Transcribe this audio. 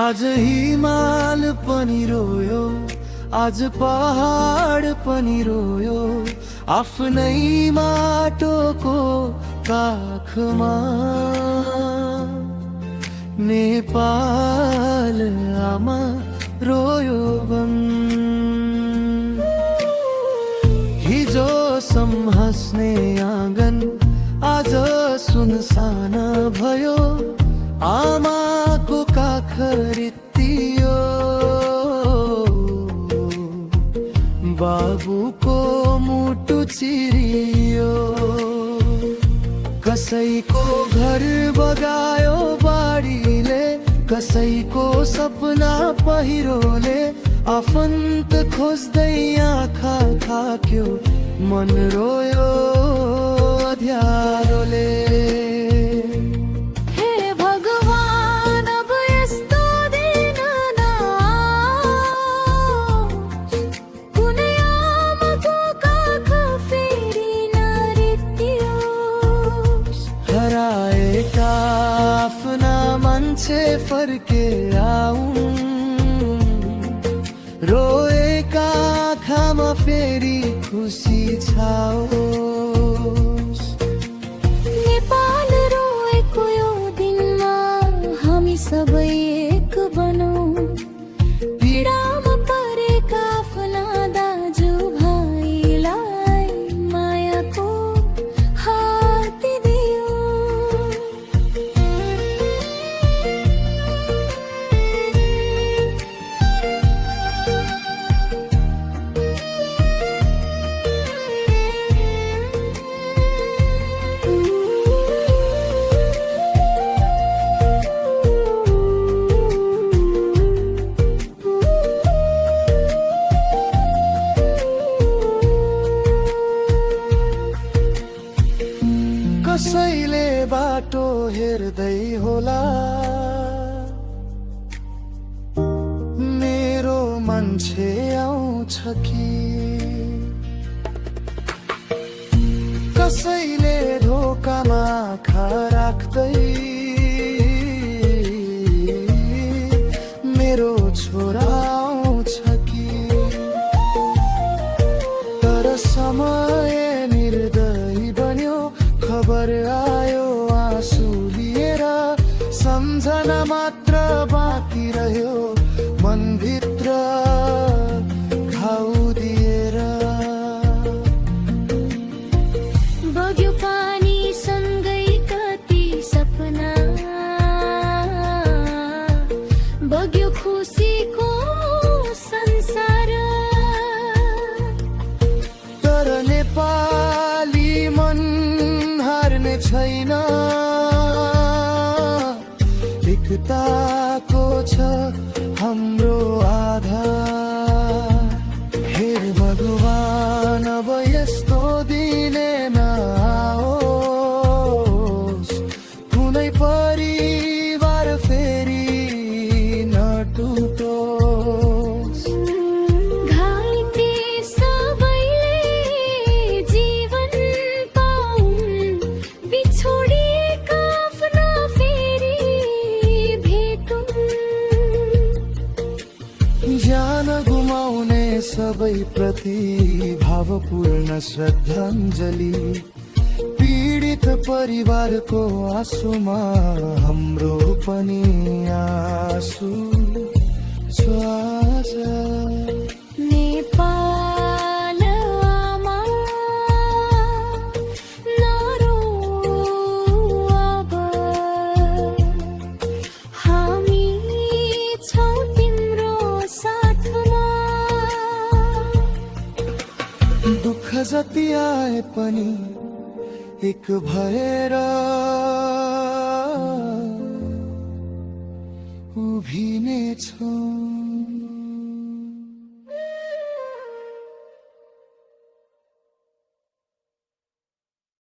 आज हिमाल पनि रोयो, आज पहाड पनि रोयो, आफ्नै माटोको काखमा। नेपाल आमा रोयो वन, हिजो सम्हास्ने आँगन आज सुनसान भयो। आमाको काख रित्तियो, बाबुको मुटु चिरियो। कसैको घर बगायो बाढीले, कसैको सपना पहिरोले। आफन्त खोज्दै आँखा थाक्यो, मन रोयो अध्यारोले। आफ्ना मान्छे फर्के आउन्, रोएका आँखामा फेरि खुसी छाओस्। नेपाल रोएको यो दिनमा हामी सबै एक बनौँ। पीडामा परेका आफ्ना दाजु भाइलाई मायाको हात दियो। कसैले बाटो हेर्दै होला, मेरो मान्छे आउँछ कि। कसैले ढोकामा आँखा राख्दै मेरो छोरा आउँछ कि। तर समय निर्दयी बन्यो, खबर आयो आँसु लिएर। सम्झना मात्र बाँकी रह्यो, मनभित्र घाउ दिएर। बग्यो पानी सँगै कति सपना, बग्यो खुसीको संसार। तर नेपाली मन हार्ने छैन, एकताको छ हाम्रो आधार। हेर भगवान अब यस्तो दिने नआओस्, कुनै परिवार फेरि नटुटोस्। घाइते सबैले जीवन पाउन्, बिछोडिएका आफ्ना फेरि भेटुन्। ज्यान गुमाउने सबै प्रति भावपूर्ण श्रद्धाञ्जली। पीडित परिवारको आँसुमा हाम्रो पनि आँसु छ आज। नेपाल आमा नरो अब, हामी छौँ तिम्रो साथमा। दुःख जति आए पनि एक भएर उभिने छौँ।